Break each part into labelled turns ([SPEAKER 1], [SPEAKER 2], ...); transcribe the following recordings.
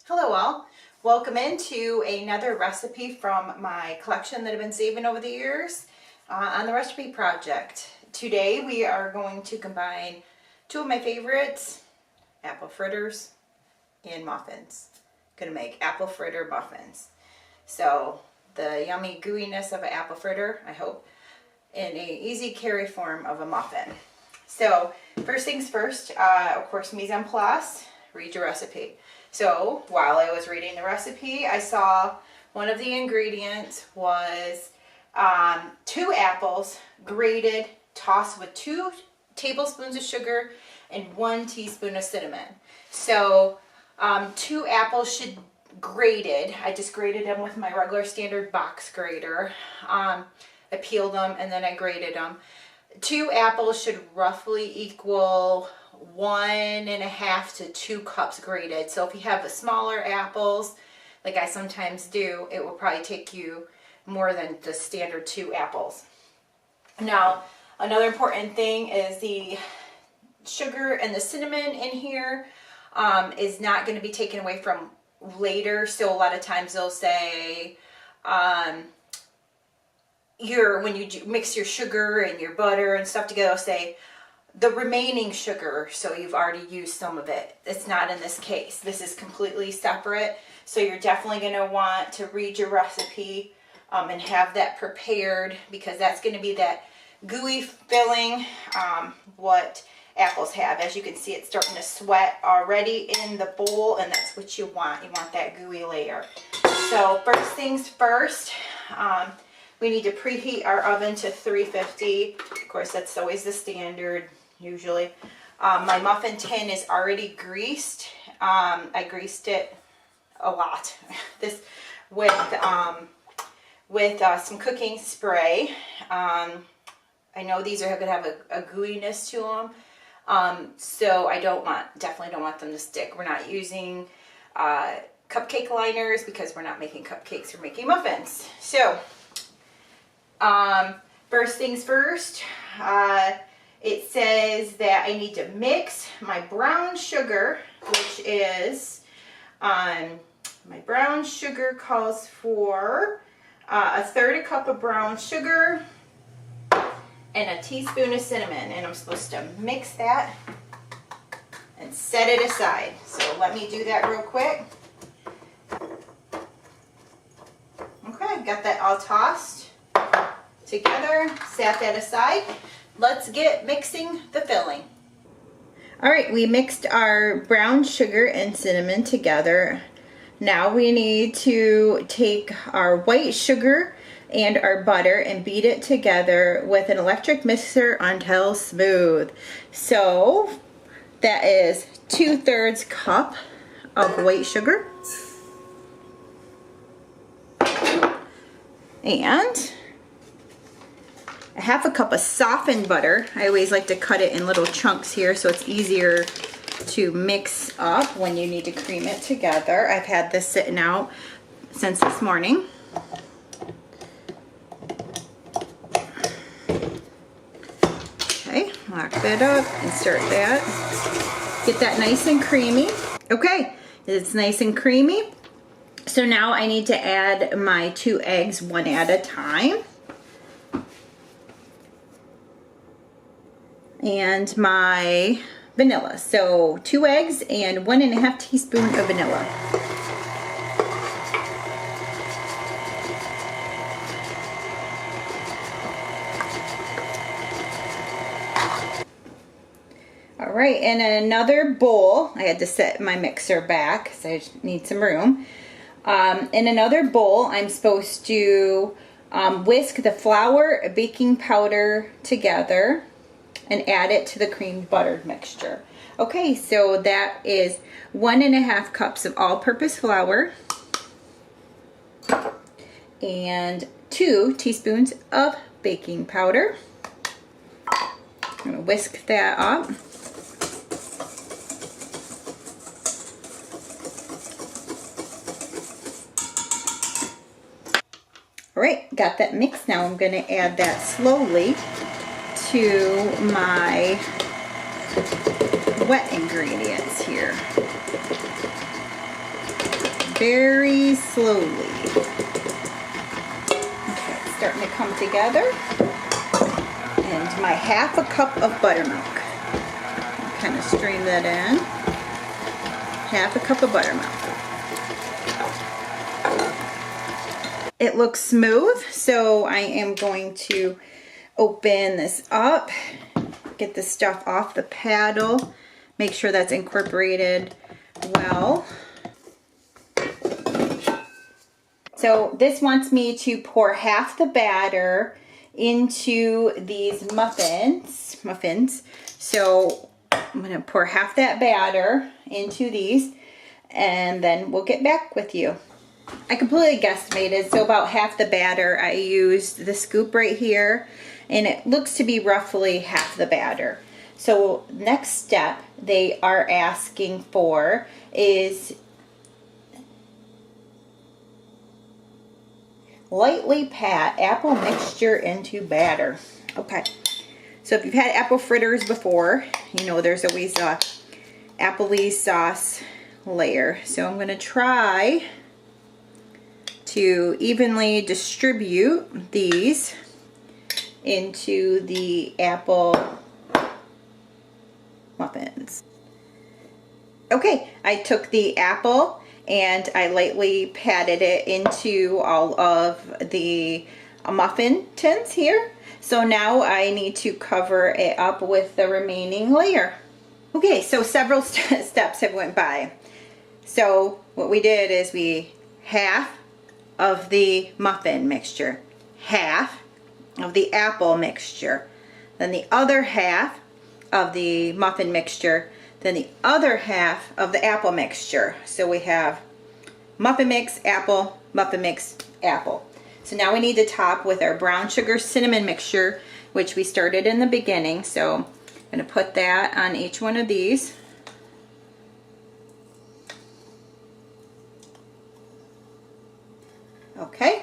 [SPEAKER 1] Hello all, welcome into another recipe from my collection that I've been saving over the years on the recipe project. Today we are going to combine two of my favorites, apple fritters and muffins. Going to make apple fritter muffins. So the yummy gooiness of an apple fritter, I hope, in an easy carry form of a muffin. So first things first, of course, mise en place, read your recipe. So while I was reading the recipe, I saw one of the ingredients was 2 apples grated, tossed with 2 tablespoons of sugar and 1 teaspoon of cinnamon. So 2 apples should grated. I just grated them with my regular standard box grater. I peeled them and then I grated them. 2 apples should roughly equal 1.5 to 2 cups grated. So if you have the smaller apples, like I sometimes do, it will probably take you more than the standard 2 apples. Now, another important thing is the sugar and the cinnamon in here is not going to be taken away from later. So a lot of times they'll say, when you mix your sugar and your butter and stuff together, they'll say the remaining sugar, so you've already used some of it. It's not in this case. This is completely separate. So you're definitely going to want to read your recipe and have that prepared, because that's going to be that gooey filling what apples have. As you can see, it's starting to sweat already in the bowl, and that's what you want. You want that gooey layer. So first things first, we need to preheat our oven to 350. Of course, that's always the standard, usually. My muffin tin is already greased. I greased it a lot. This with some cooking spray. I know these are going to have a gooiness to them. So I definitely don't want them to stick. We're not using cupcake liners because we're not making cupcakes, we're making muffins. So first things first, it says that I need to mix my brown sugar, which is, my brown sugar calls for 1/3 cup of brown sugar and a teaspoon of cinnamon, and I'm supposed to mix that and set it aside. So let me do that real quick. Okay, got that all tossed together, set that aside. Let's get mixing the filling. All right, we mixed our brown sugar and cinnamon together. Now we need to take our white sugar and our butter and beat it together with an electric mixer until smooth. So that is 2/3 cup of white sugar and 1/2 cup of softened butter. I always like to cut it in little chunks here so it's easier to mix up when you need to cream it together. I've had this sitting out since this morning. Okay, lock that up, insert that. Get that nice and creamy. Okay, it's nice and creamy. So now I need to add my 2 eggs one at a time. And my vanilla. So 2 eggs and 1.5 teaspoons of vanilla. All right, in another bowl, I had to set my mixer back because I need some room. In another bowl, I'm supposed to whisk the flour, baking powder together and add it to the creamed buttered mixture. Okay, so that is 1.5 cups of all-purpose flour and 2 teaspoons of baking powder. I'm gonna whisk that up. All right, got that mixed. Now I'm gonna add that slowly to my wet ingredients here. very slowly. Okay, it's starting to come together. And my half a cup of buttermilk. Kind of stream that in. Half a cup of buttermilk. It looks smooth, so I am going to open this up, get the stuff off the paddle, make sure that's incorporated well. So this wants me to pour half the batter into these muffins. So I'm going to pour half that batter into these, and then we'll get back with you. I completely guesstimated, so about half the batter. I used the scoop right here, and it looks to be roughly half the batter. So next step they are asking for is lightly pat apple mixture into batter. Okay, so if you've had apple fritters before, you know there's always a appley sauce layer. So I'm going to try to evenly distribute these into the apple muffins. Okay, I took the apple and I lightly patted it into all of the muffin tins here. So now I need to cover it up with the remaining layer. Okay, so several steps have went by. So what we did is we half of the muffin mixture, half of the apple mixture, then the other half of the muffin mixture, then the other half of the apple mixture. So we have muffin mix, apple, muffin mix, apple. So now we need to top with our brown sugar cinnamon mixture, which we started in the beginning. So I'm going to put that on each one of these. Okay,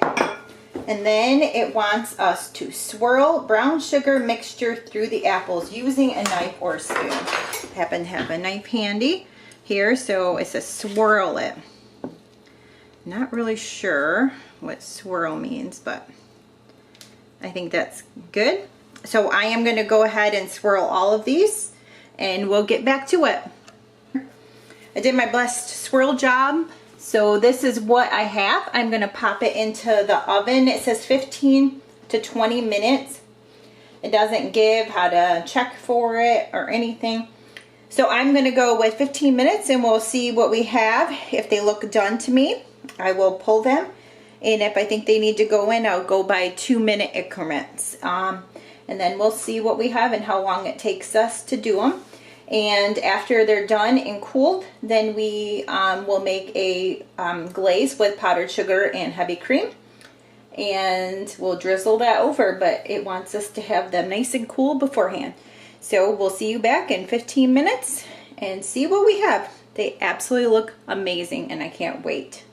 [SPEAKER 1] and then it wants us to swirl brown sugar mixture through the apples using a knife or spoon. I happen to have a knife handy here, so it says swirl it. Not really sure what swirl means, but I think that's good. So I am going to go ahead and swirl all of these, and we'll get back to it. I did my best swirl job. So this is what I have. I'm going to pop it into the oven. It says 15 to 20 minutes. It doesn't give how to check for it or anything. So I'm going to go with 15 minutes and we'll see what we have. If they look done to me, I will pull them. And if I think they need to go in, I'll go by 2-minute increments. And then we'll see what we have and how long it takes us to do them. And after they're done and cooled, then we will make a glaze with powdered sugar and heavy cream. And we'll drizzle that over, but it wants us to have them nice and cool beforehand. So we'll see you back in 15 minutes and see what we have. They absolutely look amazing and I can't wait.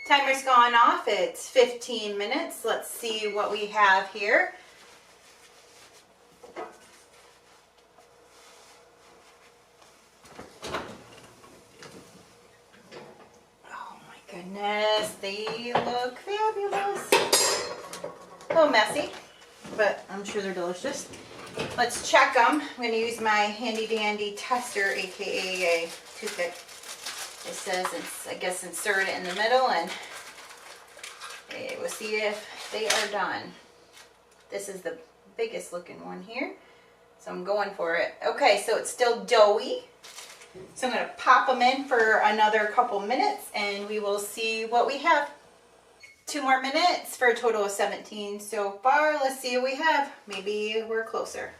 [SPEAKER 1] Timer's gone off. It's 15 minutes. Let's see what we have here. Goodness, they look fabulous. A little messy, but I'm sure they're delicious. Let's check them. I'm going to use my handy dandy tester, aka a toothpick. It says, I guess, insert it in the middle and we'll see if they are done. This is the biggest looking one here, so I'm going for it. Okay, so it's still doughy. So I'm going to pop them in for another couple minutes and we will see what we have. 2 more minutes for a total of 17 so far. Let's see what we have. Maybe we're closer.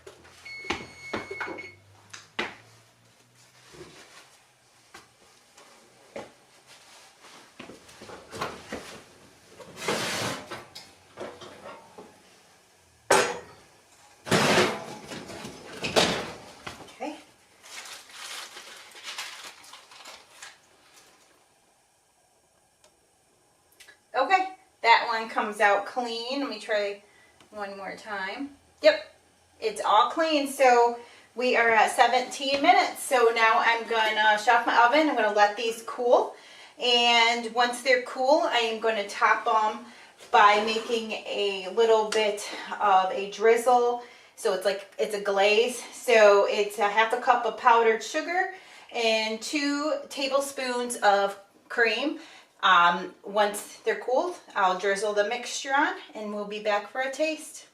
[SPEAKER 1] Okay, that one comes out clean. Let me try one more time. Yep, it's all clean. So We are at 17 minutes, so now I'm going to shut off my oven. I'm going to let these cool, and once they're cool, I am going to top them by making a little bit of a drizzle. So it's a glaze. So it's a half a cup of powdered sugar and 2 tablespoons of cream. Once they're cooled, I'll drizzle the mixture on and we'll be back for a taste.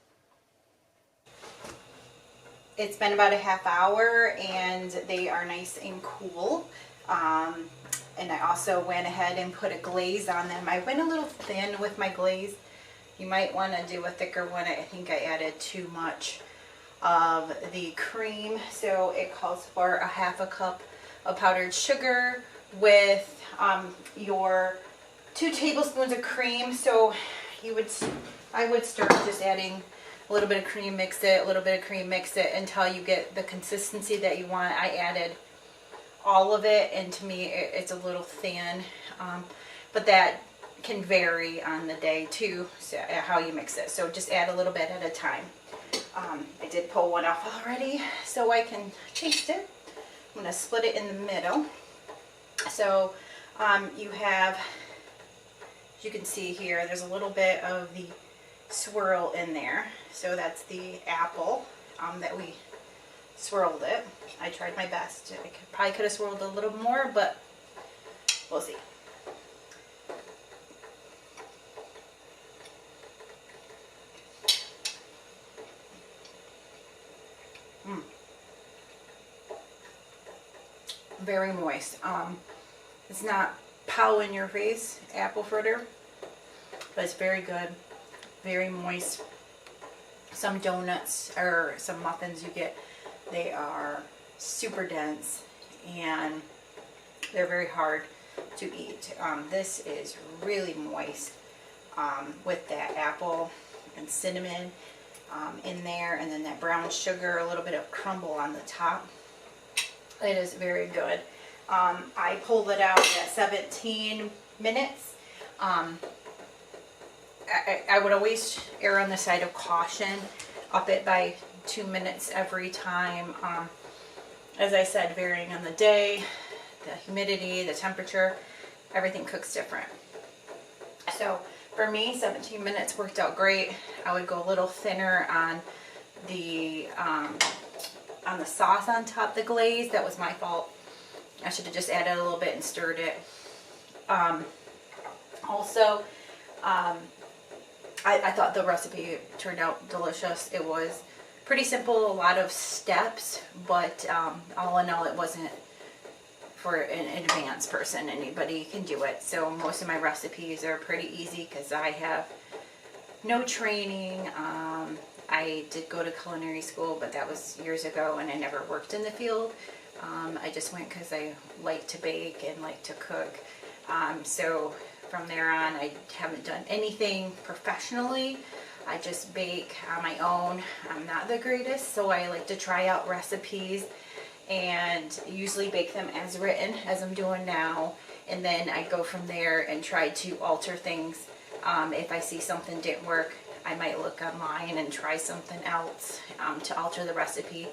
[SPEAKER 1] It's been about a half hour and they are nice and cool. And I also went ahead and put a glaze on them. I went a little thin with my glaze. You might want to do a thicker one. I think I added too much of the cream. So it calls for a half a cup of powdered sugar with your 2 tablespoons of cream. So I would start just adding a little bit of cream, mix it, a little bit of cream, mix it until you get the consistency that you want. I added all of it, and to me it's a little thin, but that can vary on the day too, so how you mix it. So just add a little bit at a time. I did pull one off already so I can taste it. I'm going to split it in the middle. So you have, as you can see here, there's a little bit of the swirl in there. So that's the apple that we swirled it. I tried my best. I probably could have swirled a little more, but we'll see. Very moist. It's not pow in your face apple fritter, but it's very good. Very moist. Some donuts or some muffins you get, they are super dense and they're very hard to eat. This is really moist with that apple and cinnamon in there, and then that brown sugar, a little bit of crumble on the top. It is very good. I pulled it out at 17 minutes. I would always err on the side of caution, up it by 2 minutes every time. As I said, varying on the day, the humidity, the temperature, everything cooks different. So for me, 17 minutes worked out great. I would go a little thinner on the sauce on top, the glaze. That was my fault. I should have just added a little bit and stirred it. Also, I thought the recipe turned out delicious. It was pretty simple, a lot of steps, but all in all, it wasn't for an advanced person. Anybody can do it. So most of my recipes are pretty easy because I have no training. I did go to culinary school, but that was years ago, and I never worked in the field. I just went because I like to bake and like to cook. So from there on, I haven't done anything professionally. I just bake on my own. I'm not the greatest, so I like to try out recipes and usually bake them as written, as I'm doing now. And then I go from there and try to alter things. If I see something didn't work, I might look online and try something else to alter the recipe.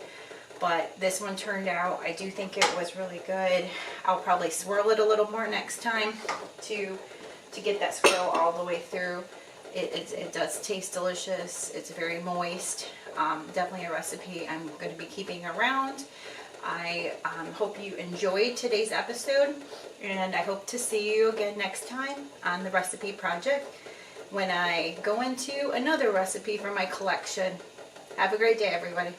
[SPEAKER 1] But this one turned out, I do think it was really good. I'll probably swirl it a little more next time to get that swirl all the way through. It does taste delicious. It's very moist. Definitely a recipe I'm going to be keeping around. I hope you enjoyed today's episode, and I hope to see you again next time on the recipe project when I go into another recipe from my collection. Have a great day, everybody.